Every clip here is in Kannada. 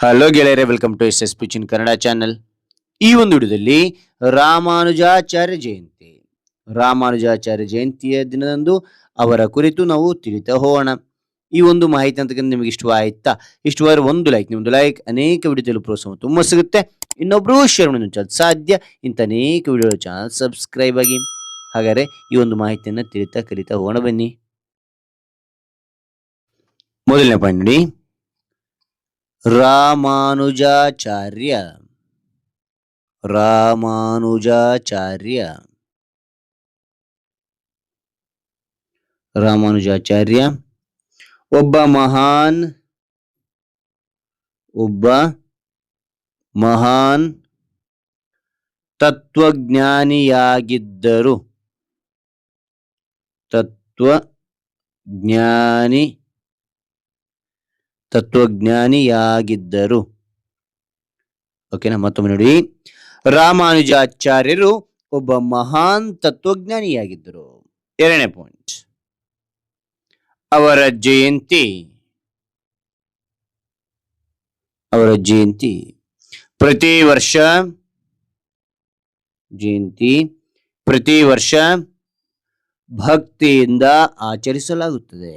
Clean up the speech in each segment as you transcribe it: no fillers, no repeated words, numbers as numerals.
ಹಲೋ ಗೆಳೆಯರೆ, ವೆಲ್ಕಮ್ ಟು ಎಸ್ ಎಸ್ ಪಿಚಿನ್ ಕನ್ನಡ ಚಾನಲ್. ಈ ಒಂದು ವಿಡಿಯೋದಲ್ಲಿ ರಾಮಾನುಜಾಚಾರ್ಯ ಜಯಂತಿಯ ದಿನದಂದು ಅವರ ಕುರಿತು ನಾವು ತಿಳಿತಾ ಹೋಗೋಣ. ಈ ಒಂದು ಮಾಹಿತಿ ಅಂತ ನಿಮಗೆ ಇಷ್ಟವಾಯ್ತಾ? ಇಷ್ಟವಾದ್ರೆ ಒಂದು ಲೈಕ್ ಅನೇಕ ವಿಡಿಯೋದಲ್ಲಿ ಪ್ರೋತ್ಸಾಹ ತುಂಬ ಸಿಗುತ್ತೆ. ಇನ್ನೊಬ್ರು ಶೇರ್ ಮಾಡಿ ಸಾಧ್ಯ ಇಂಥ ಅನೇಕ ವಿಡಿಯೋ ಚಾನಲ್ ಸಬ್ಸ್ಕ್ರೈಬ್ ಆಗಿ. ಹಾಗಾದ್ರೆ ಈ ಒಂದು ಮಾಹಿತಿಯನ್ನು ಕಲಿತಾ ಹೋಗೋಣ ಬನ್ನಿ. ಮೊದಲನೇ ಪಾಯಿಂಟ್ ನೋಡಿ, ರಾಮಾನುಜಾಚಾರ್ಯ ಒಬ್ಬ ಮಹಾನ್ ತತ್ವಜ್ಞಾನಿಯಾಗಿದ್ದರು. ಓಕೆನಾ? ಮತ್ತೊಮ್ಮೆ ನೋಡಿ, ರಾಮಾನುಜಾಚಾರ್ಯರು ಒಬ್ಬ ಮಹಾನ್ ತತ್ವಜ್ಞಾನಿಯಾಗಿದ್ದರು. ಎರಡನೇ ಪಾಯಿಂಟ್, ಅವರ ಜಯಂತಿ ಪ್ರತಿ ವರ್ಷ ಭಕ್ತಿಯಿಂದ ಆಚರಿಸಲಾಗುತ್ತದೆ.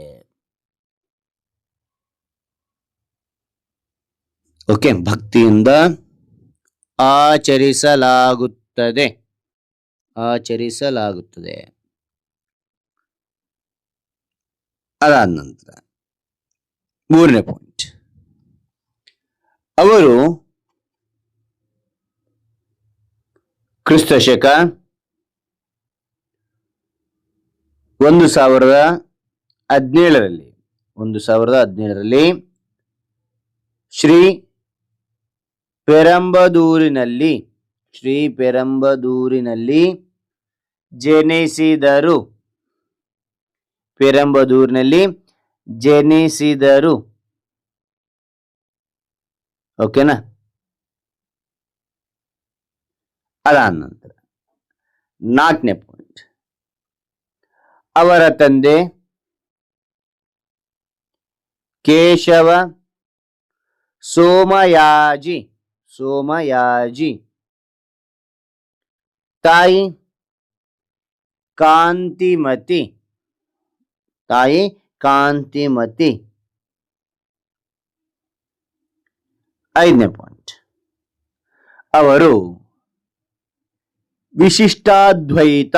ಓಕೆ, ಭಕ್ತಿಯಿಂದ ಆಚರಿಸಲಾಗುತ್ತದೆ. ಅದಾದ ನಂತರ ಮೂರನೇ ಪಾಯಿಂಟ್, ಅವರು ಕ್ರಿಸ್ತಶಕ 1017ರಲ್ಲಿ ಶ್ರೀ ಪೆರಂಬದೂರಿನಲ್ಲಿ ಜನಿಸಿದರು. ಓಕೆನಾ? ಅದಾದ ನಂತರ ನಾಲ್ಕನೇ ಪಾಯಿಂಟ್, ಅವರ ತಂದೆ ಕೇಶವ ಸೋಮಯಾಜಿ, ತಾಯಿ ಕಾಂತಿಮತಿ. ಐದನೇ ಪಾಯಿಂಟ್, ಅವರು ವಿಶಿಷ್ಟಾದ್ವೈತ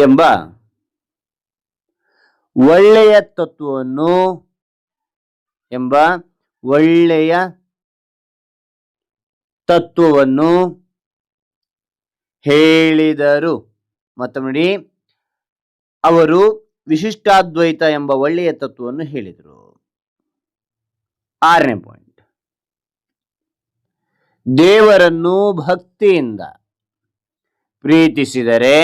ಎಂಬ ಒಳ್ಳೆಯ ತತ್ವವನ್ನು ಹೇಳಿದರು. ಮತ್ತೊಮ್ಮೆ ನೋಡಿ, ಅವರು ವಿಶಿಷ್ಟಾದ್ವೈತ ಎಂಬ ಒಳ್ಳೆಯ ತತ್ವವನ್ನು ಹೇಳಿದರು. ಆರನೇ ಪಾಯಿಂಟ್, ದೇವರನ್ನು ಭಕ್ತಿಯಿಂದ ಪ್ರೀತಿಸಿದರೆ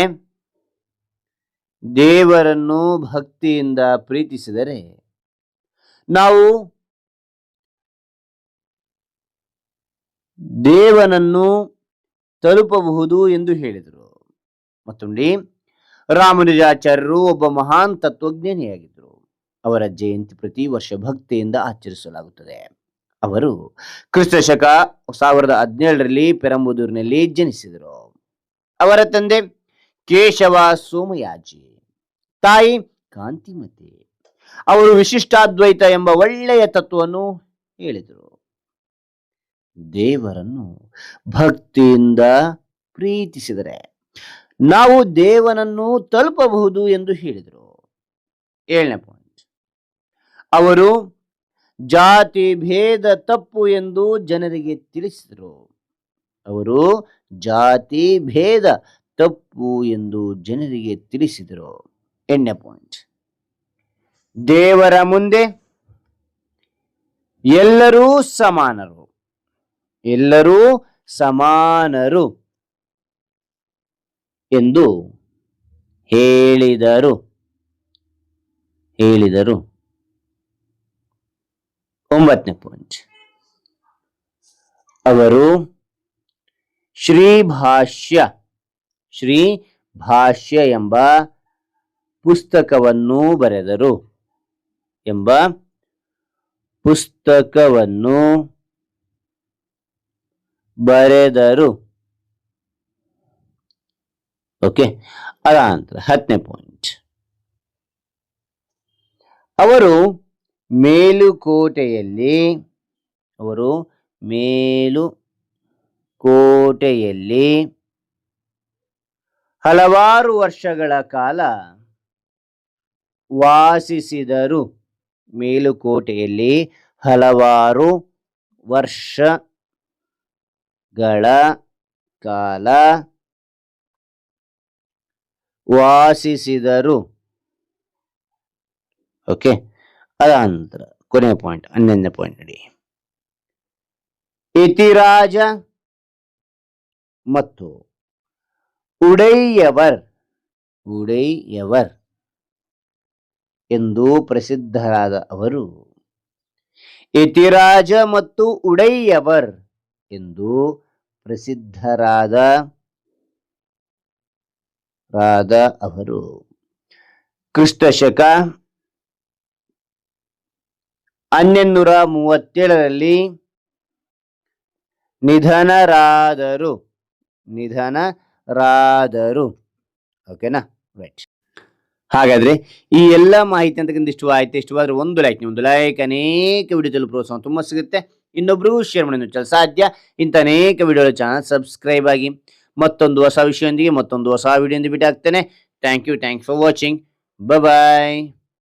ನಾವು ದೇವನನ್ನು ತಲುಪಬಹುದು ಎಂದು ಹೇಳಿದರು. ಮತ್ತೊಂದು, ರಾಮಾನುಜಾಚಾರ್ಯರು ಒಬ್ಬ ಮಹಾನ್ ತತ್ವಜ್ಞಾನಿಯಾಗಿದ್ದರು. ಅವರ ಜಯಂತಿ ಪ್ರತಿ ವರ್ಷ ಭಕ್ತಿಯಿಂದ ಆಚರಿಸಲಾಗುತ್ತದೆ. ಅವರು ಕ್ರಿಸ್ತಶಕ 1017ರಲ್ಲಿ ಪೆರಂಬದೂರಿನಲ್ಲಿ ಜನಿಸಿದರು. ಅವರ ತಂದೆ ಕೇಶವ ಸೋಮಯಾಜಿ, ತಾಯಿ ಕಾಂತಿಮತಿ. ಅವರು ವಿಶಿಷ್ಟಾದ್ವೈತ ಎಂಬ ಒಳ್ಳೆಯ ತತ್ವವನ್ನು ಹೇಳಿದರು. ದೇವರನ್ನು ಭಕ್ತಿಯಿಂದ ಪ್ರೀತಿಸಿದರೆ ನಾವು ದೇವನನ್ನು ತಲುಪಬಹುದು ಎಂದು ಹೇಳಿದರು. ಏಳನೇ ಪಾಯಿಂಟ್, ಅವರು ಜಾತಿ ಭೇದ ತಪ್ಪು ಎಂದು ಜನರಿಗೆ ತಿಳಿಸಿದರು. ಎಂಟನೇ ಪಾಯಿಂಟ್, ದೇವರ ಮುಂದೆ ಎಲ್ಲರೂ ಸಮಾನರು ಎಂದು ಹೇಳಿದರು. ಒಂಬತ್ತನೇ ಪಾಯಿಂಟ್, ಅವರು ಶ್ರೀ ಭಾಷ್ಯ ಎಂಬ ಪುಸ್ತಕವನ್ನು ಬರೆದರು ಎಂಬ ಪುಸ್ತಕವನ್ನು ಬರೆದರು. ಓಕೆ, ಅದ ನಂತರ 10ನೇ ಪಾಯಿಂಟ್. ಅವರು ಮೇಲುಕೋಟೆಯಲ್ಲಿ ಹಲವಾರು ವರ್ಷಗಳ ಕಾಲ ವಾಸಿಸಿದರು. ಮೇಲುಕೋಟೆಯಲ್ಲಿ ಹಲವಾರು ವರ್ಷಗಳ ಕಾಲ ವಾಸಿಸಿದರು. ಓಕೆ, ಅದ ನಂತರ ಕೊನೆಯ ಪಾಯಿಂಟ್ 11ನೇ ಪಾಯಿಂಟ್ ನೋಡಿ. ಯತಿರಾಜ ಮತ್ತು ಉಡೈಯವರ್ ಎಂದು ಪ್ರಸಿದ್ಧರಾದ ಅವರು. ಯತಿರಾಜ ಮತ್ತು ಉಡೈಯವರ್ ಎಂದು ಪ್ರಸಿದ್ಧರಾದ ಅವರು ಕ್ರಿಸ್ತಶಕ 1237ರಲ್ಲಿ ನಿಧನರಾದರು. ಓಕೆನಾ, ರೈಟ್. ಹಾಗಾದ್ರೆ ಈ ಎಲ್ಲ ಮಾಹಿತಿ ಅಂತಕ್ಕಂಥ ಇಷ್ಟವಾದ್ರೆ ಒಂದು ಲೈಕ್ ಅನೇಕ ವಿಡಿಯೋದಲ್ಲಿ ಪ್ರೋತ್ಸಾಹ ತುಂಬ ಸಿಗುತ್ತೆ. ಇನ್ನೊಬ್ರು ಶೇರ್ ಮಾಡಿ ಸಾಧ್ಯ. ಇಂಥ ಅನೇಕ ವಿಡಿಯೋ ಚಾನಲ್ ಸಬ್ಸ್ಕ್ರೈಬ್ ಆಗಿ. ಮತ್ತೊಂದು ಹೊಸ ವಿಷಯದೊಂದಿಗೆ ಮತ್ತೊಂದು ಹೊಸ ವಿಡಿಯೋ ಭೇಟಿ ಆಗ್ತೇನೆ. Thank you for watching. Bye.